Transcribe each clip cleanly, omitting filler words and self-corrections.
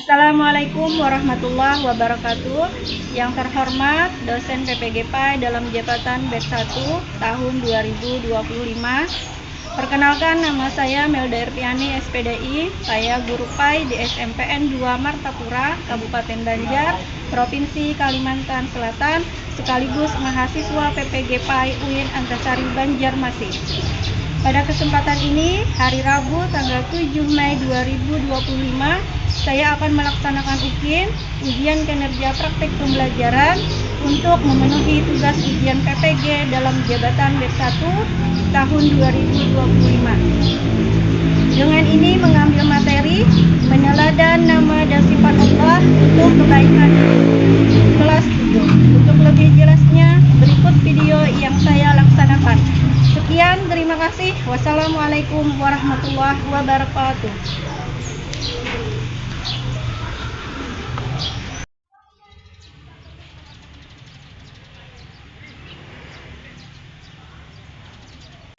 Assalamualaikum warahmatullahi wabarakatuh. Yang terhormat dosen PPGPAI dalam jabatan batch 1 tahun 2025. Perkenalkan, nama saya Melda Irtiani SPDI. Saya guru PAI di SMPN 2 Martapura, Kabupaten Banjar, Provinsi Kalimantan Selatan, sekaligus mahasiswa PPGPAI UIN Antasari Banjarmasin. Pada kesempatan ini, hari Rabu tanggal 7 Mei 2025, saya akan melaksanakan ujian kinerja praktik pembelajaran untuk memenuhi tugas ujian PPG dalam jabatan batch 1 tahun 2025. Dengan ini mengambil materi peneladan nama dan sifat Allah untuk kebaikan kelas 7. Untuk lebih jelasnya, berikut video yang saya laksanakan. Sekian, terima kasih. Wassalamualaikum warahmatullahi wabarakatuh.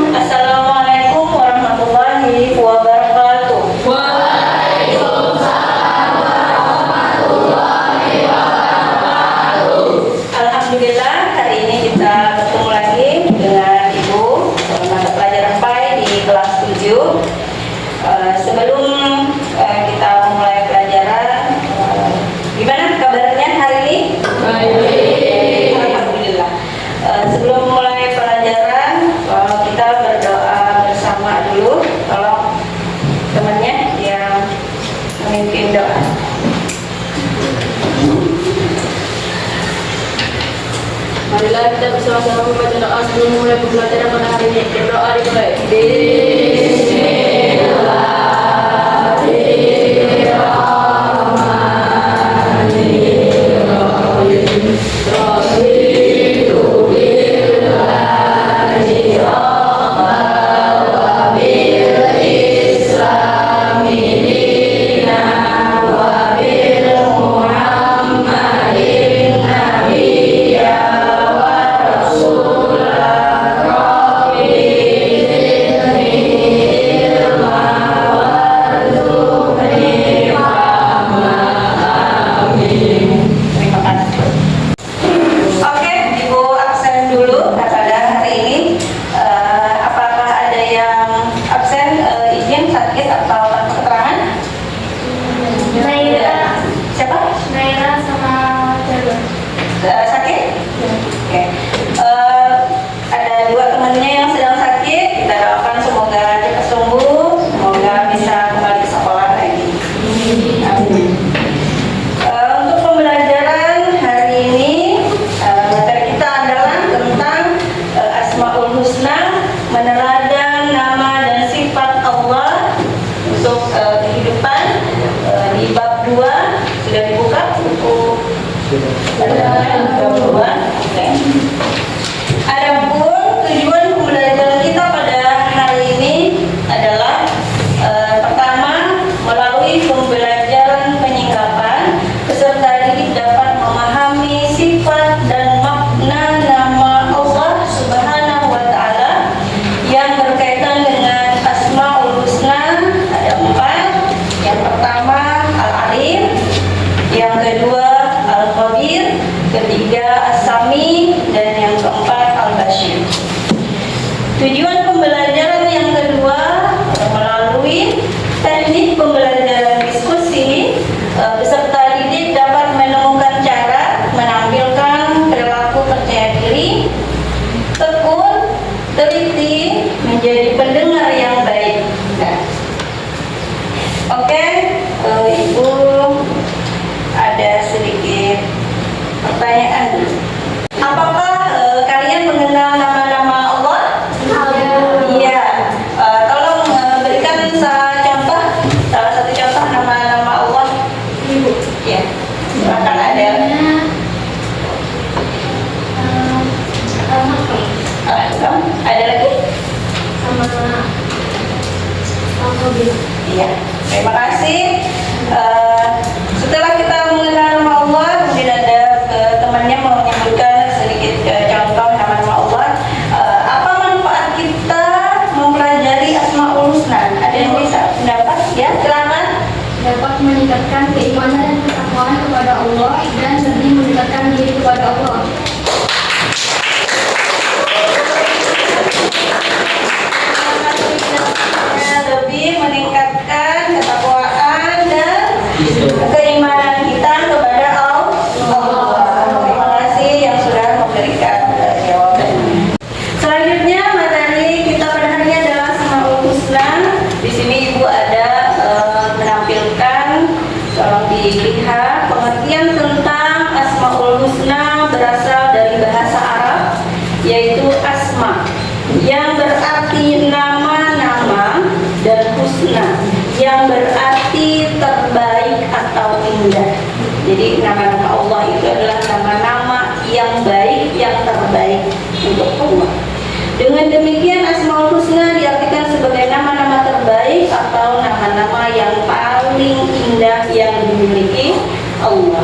Assalamualaikum warahmatullahi wabarakatuh. Waalaikumsalam warahmatullahi wabarakatuh. Alhamdulillah, hari ini kita bertemu lagi dengan Ibu mata pelajaran PAI di kelas 7. Sebelum kita mulai pelajaran, gimana kabarnya hari ini? Baik. Alhamdulillah. Sebelum mulai pelajaran, kita berdoa bersama dulu. Tolong temannya yang memimpin doa. Marilah kita bersama-sama membaca doa sebelum mulai pembelajaran pada hari ini. Berdoa dimulai. Oke, Ibu absen dulu pada hari ini. Apakah ada yang absen izin sakit atau tanpa keterangan? Naira, Siapa? Naira sama Jalur. Sakit? Oke. Ada dua temannya yang sedang sakit. Kita doakan semoga cepat sembuh, semoga bisa kembali ke sekolah lagi. Amin. Untuk pembelajaran hari ini, materi kita adalah tentang Asmaul Husna, meneladan nama dan sifat Allah untuk kehidupan. Di bab 2 sudah dibuka buku. Bab 2. Oke. Adapun tujuan pembelajaran kita pada hari ini adalah pertama, melalui pembelajaran penyingkapan, peserta didik dapat memahami sifat dan makna nama Allah Subhanahu wa Ta'ala yang berkaitan dengan Asmaul Husna. Ada 4. Yang pertama Al-Alim, yang kedua Al-Khabir, ketiga As-Sami, dan yang keempat Al-Bashir. Tujuan pembelajaran yang kedua melalui teknik pembelajaran diskusi, peserta didik dapat menemukan cara menampilkan perilaku percaya diri, tekun, teliti, menjadi pendengar yang baik. Nah, oke, Ibu ada sedikit pertanyaan. Apakah kalian mengenal nama-nama Allah? Iya. Tolong berikan salah satu contoh nama-nama Allah. Ibu. Ya. Silakan ada. Ada lagi? Sama Al-Khabir. Iya. Terima kasih. Setelah kita mengenal nama Allah, kemudian ada temannya mau menyebutkan sedikit contoh nama-nama Allah. Apa manfaat kita mempelajari Asmaul Husna? Ada yang bisa pendapat? Ya, silakan. Dapat meningkatkan keimanan lebih meningkatkan ketakwaan dan keimanan kita kepada Allah. Terima kasih yang sudah memberikan jawaban. Selanjutnya materi kita pada hari ini adalah Asmaul Husna. Di sini Ibu ada menampilkan, tolong dilihat pengertian tentang Asmaul Husna berasal dari bahasa Arab, yaitu asma yang berarti nama-nama dan husna yang berarti terbaik atau indah. Jadi nama-nama Allah itu adalah nama-nama yang baik, yang terbaik untuk Allah. Dengan demikian Asmaul Husna diartikan sebagai nama-nama terbaik atau nama-nama yang paling indah yang dimiliki Allah.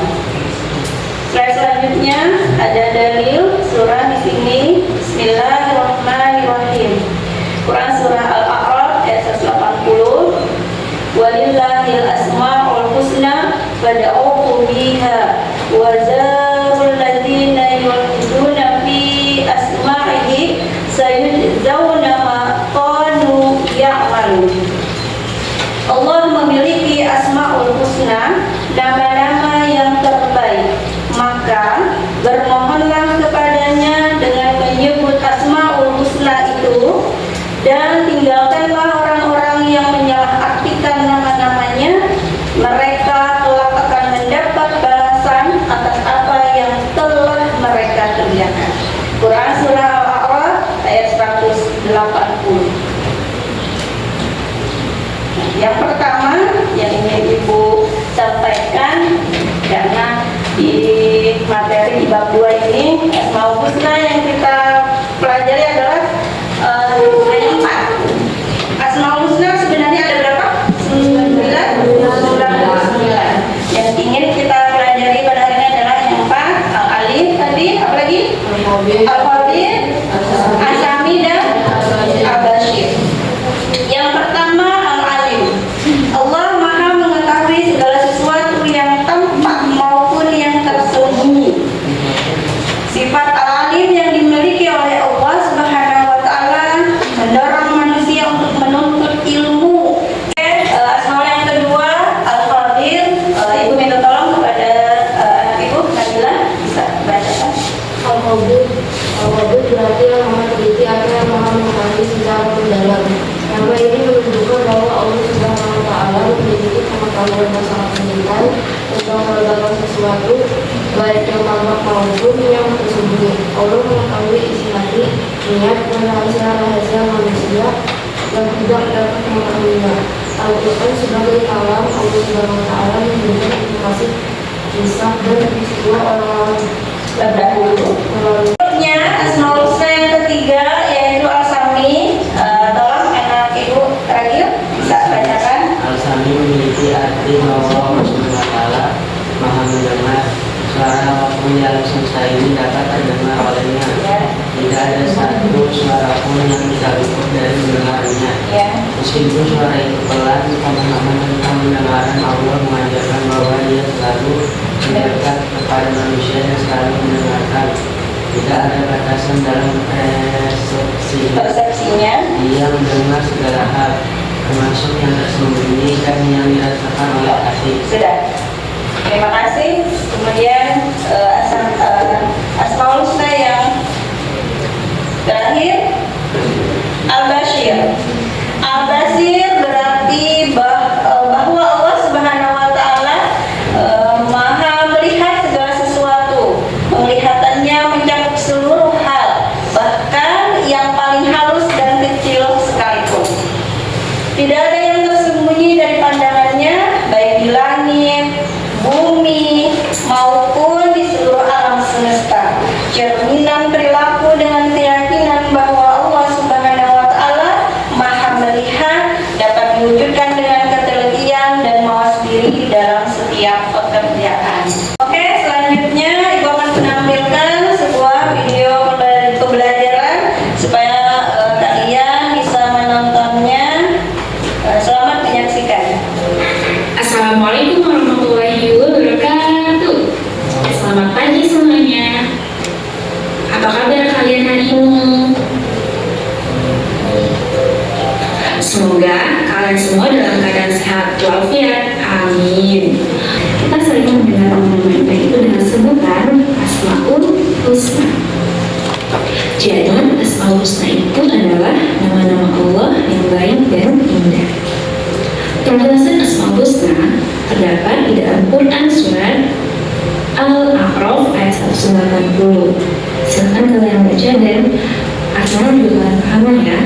Slide selanjutnya ada dalil surah di sini. Bismillahirrahmanirrahim. Quran surah Al-A'raf ayat 180. Walillahil asmaul husna fad'uhu biha wa zarul ladzina yulhiduna fi asma'ihi sayujzauna ma kanu ya'malun. Allah memiliki asmaul husna, nama-nama yang terbaik. Maka bermohonlah kepadanya dengan menyebut asmaul husna itu, dan tinggalkanlah orang-orang yang menyalahartikan nama-namanya. Mereka kelak akan mendapat balasan atas apa yang telah mereka kerjakan. Quran surah Al-A'raf ayat 180. Yang pertama yang ingin Ibu sampaikan, karena di materi di bab 2 ini Asmaul Husna yang kita pelajari adalah hanya 4. Asmaul Husna sebenarnya ada berapa? 99. Yang ingin kita pelajari pada hari ini adalah yang 4. Al-Alif tadi, apa lagi? Al-Khabir, Asami dan Al-Bashir. Yang pertama Al-Alim. Allah Maha mengetahui segala sesuatu yang tampak maupun yang tersembunyi. Sifat Al-Alim yang dimiliki oleh Allah Subhanahu wa taala mendorong manusia untuk menuntut ilmu. Asmaul yang kedua Al-Khabir. Ibu minta tolong kepada anak Ibu Nabila, bisa bacakan. Al-Khabir berarti yang maha teliti atau yang maha mengetahui secara mendalam. Nama ini menunjukkan bahwa Allah Subhanahu wa taala memiliki pengetahuan yang sangat mendalam tentang segala sesuatu, baik yang tampak maupun yang tersembunyi. Allah mengetahui isi hati, niat, dan rahasia-rahasia manusia yang tidak dapat mengetahuinya. Al-Quran sebagai kalam Allah Subhanahu wa taala memberikan informasi, kisah, dan peristiwa orang-orang terdahulu. Berikutnya Asmaul Husna yang ketiga yaitu Al-Sami. Tolong anak Ibu Ragil bisa bacakan. Al-Sami memiliki arti bahwa Allah Subhanahu wa taala Maha mendengar suara apapun yang semesta ini dapat terdengar olehnya. Tidak ada satu suara pun yang tidak luput dari mendengarnya. Meskipun suara itu pelan, pemahaman tentang mendengaran Allah mengajarkan bahwa Dia selalu mendekat kepada manusia yang selalu mendengarkan. Tidak ada batasan dalam persepsinya. Dia mendengar segala hal, termasuk yang tersembunyi dan yang dirasakan oleh hati. Sudah. Terima kasih. Kemudian Asmaul Husna yang terakhir Al-Bashir. Al-Bashir berarti bahwa Allah Subhanahu wa taala Maha melihat segala sesuatu. Penglihatannya mencakup seluruh hal, bahkan yang paling halus dan kecil sekalipun. Tidak ada yang tersembunyi dari pandangannya, baik di langit, bumi, maupun di seluruh alam semesta. Cerminan perilaku dengan keyakinan bahwa Allah Subhanahu wa taala Maha melihat dapat diwujudkan dengan ketelitian dan mawas diri di dalam setiap pekerjaan. Oke, selanjutnya Ibu akan menampilkan sebuah video pembelajaran supaya kalian bisa menontonnya. Selamat menyaksikan. Assalamualaikum warahmatullahi wabarakatuh. Selamat pagi semuanya. Apa kabar kalian? kalian semua dalam keadaan sehat walafiat. Amin. Kita sering mendengar nama-nama indah itu dengan sebutan Asmaul Husna. Jadi, Asmaul Husna itu adalah nama-nama Allah yang baik dan indah. Penjelasan Asmaul Husna terdapat di dalam Quran surat Al-A'raf ayat 180. Silakan kalian baca dan artinya juga kalian paham ya.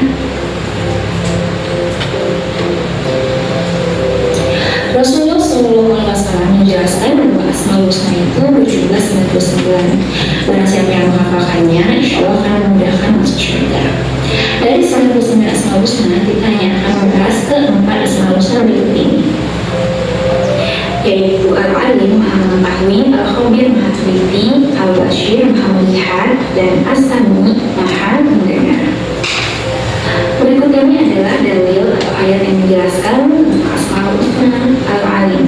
Rasulullah SAW menjelaskan bahwa Asmaul Husna itu berjumlah 99. Barang siapa yang menghafalkannya, insya Allah akan memudahkan masuk surga. Dari 99 Asmaul Husna, kita hanya akan membahas keempat Asmaul Husna berikut ini, yaitu Al-Alim Maha Mengetahui, Al-Khabir Maha Teliti, Al-Bashir Maha Melihat, dan As-Sami Maha Mendengar. Berikut ini adalah dalil atau ayat yang menjelaskan tentang Asmaul Husna. Al-Alim.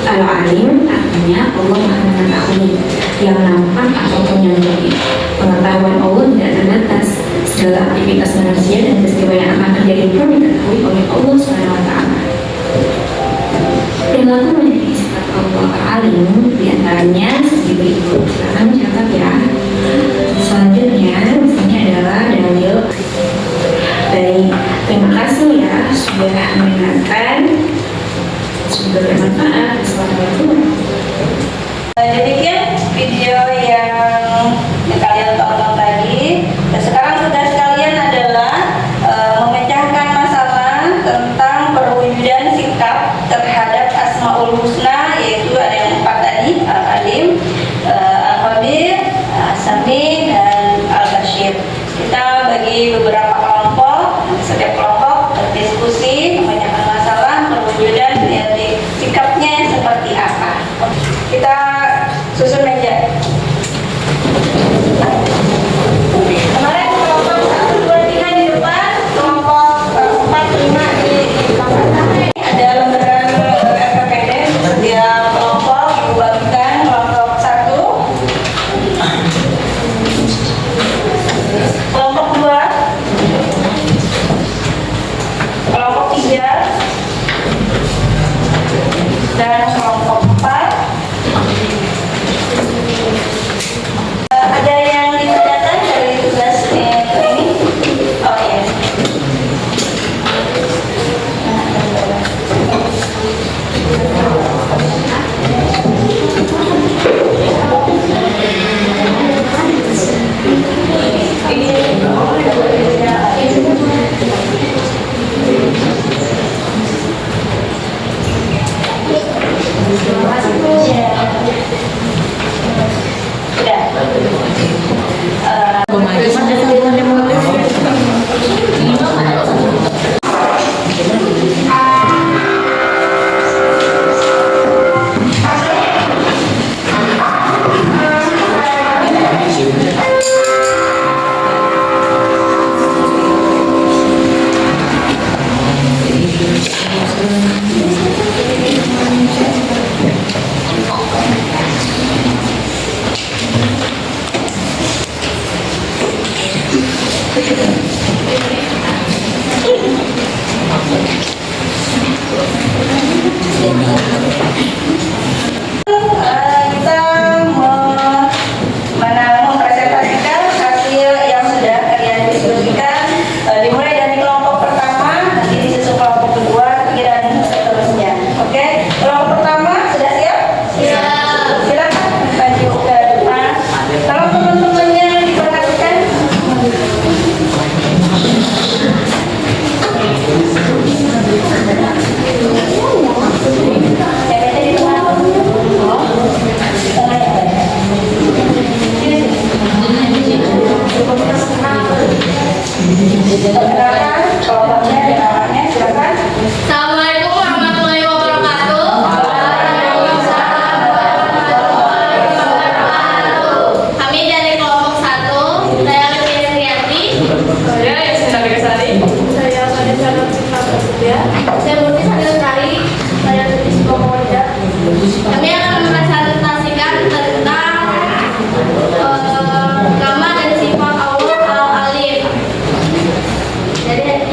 Al-Alim artinya Allah Maha Mengetahui, yang nampak ataupun yang gaib. Pengetahuan Allah tidak terbatas. Segala aktivitas manusia dan peristiwa yang akan terjadi pun diketahui oleh Allah SWT. Perilaku menjadi sifat Allah Al-Alim diantaranya seperti berikut. Silakan catat ya. Selanjutnya ini adalah dalil. Baik, terima kasih ya sudah mendengarkan. Semoga bermanfaat. Assalamualaikum. Demikian video yang kalian tonton tadi. Dan sekarang tugas kalian adalah memecahkan masalah tentang perwujudan sikap terhadap Asmaul Husna, yaitu ada yang 4 tadi, Al-Alim, Al-Khabir, As-Sami, dan Al-Bashir. Kita bagi beberapa kelompok, setiap kelompok berdiskusi memecahkan masalah perwujudan dari sikapnya seperti apa. Kita susun meja. Kemarin kelompok 1, 2, 3 di depan, kelompok 4, 5 di belakang. Ada lembaran RKPD, setiap kelompok dibagikan kelompok 1, kelompok 2, kelompok 3, dan kelompok 4. Ada yang dikerjakan dari tugas ini? Oh iya. Kita mempresentasikan hasil yang sudah kalian diskusikan, dimulai dari kelompok pertama, nanti disusul kelompok kedua, ketiga, dan seterusnya. Oke, kelompok pertama sudah siap? Siap. Silakan maju ke depan. Kalau teman-temannya diperhatikan. Perkenalkan, kelompoknya dan namanya, silakan. Assalamualaikum warahmatullahi wabarakatuh. Kami dari kelompok 1. Saya Lutfi Rianti. Saya Yasinta Bekasari. Saya Vanessa Nurfitna Prasetya. Saya Murti Sadilestari. Saya Tuti Sukamawida. Kami akan mempresentasikan tentang nama dan sifat Allah Al-Alim. Jadi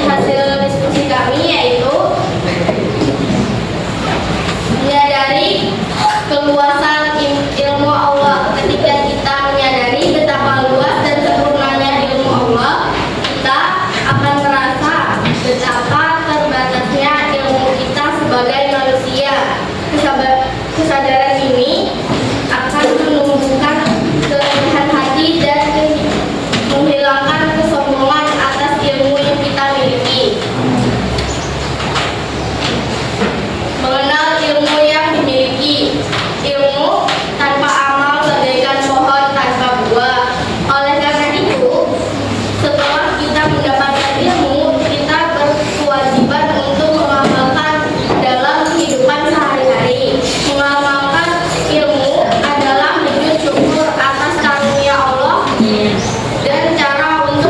dan cara untuk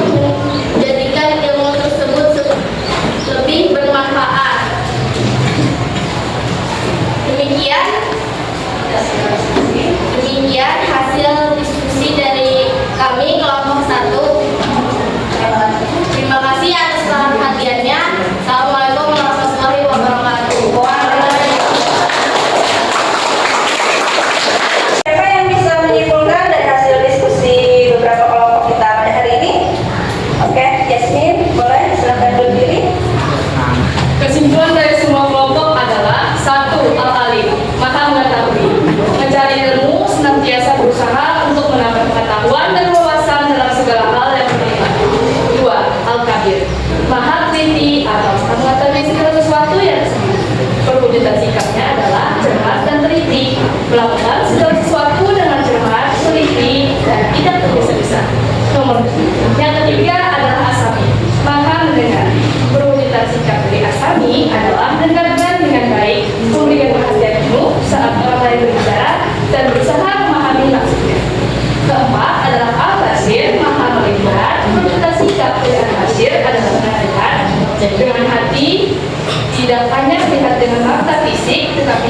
menjadikan ilmu tersebut lebih bermanfaat. Demikian hasil diskusi dari kami kelompok 1. Terima kasih atas perhatiannya. Assalamualaikum warahmatullahi wabarakatuh. Siapa yang bisa menyimpulkan dari hasil diskusi beberapa kelompok kita pada hari ini? Oke, Yasmin, boleh silakan berdiri. Kesimpulan dari semua kelompok adalah: 1. Al-alim, maha mengetahui, mencari ilmu, senantiasa berusaha untuk menambah pengetahuan dan wawasan dalam segala hal yang berlimpah. 2. Al-kabir, maha teliti atau mengetahui segala sesuatu yang tersembunyi. Perwujudan sikapnya adalah cermat dan teliti, melakukan segala sesuatu dengan cermat, teliti, dan tidak tergesa-gesa. Nomor 2. Yang ketiga adalah asami, maha mendengar. Perwujudan sikap dari asami adalah mendengarkan dengan baik, memberikan perhatian penuh saat orang lain berbicara, dan berusaha memahami maksudnya. Keempat adalah al-basir, maha melihat. Perwujudan sikap dari al-basir adalah melihat dengan hati, tidak hanya melihat dengan mata fisik, tetapi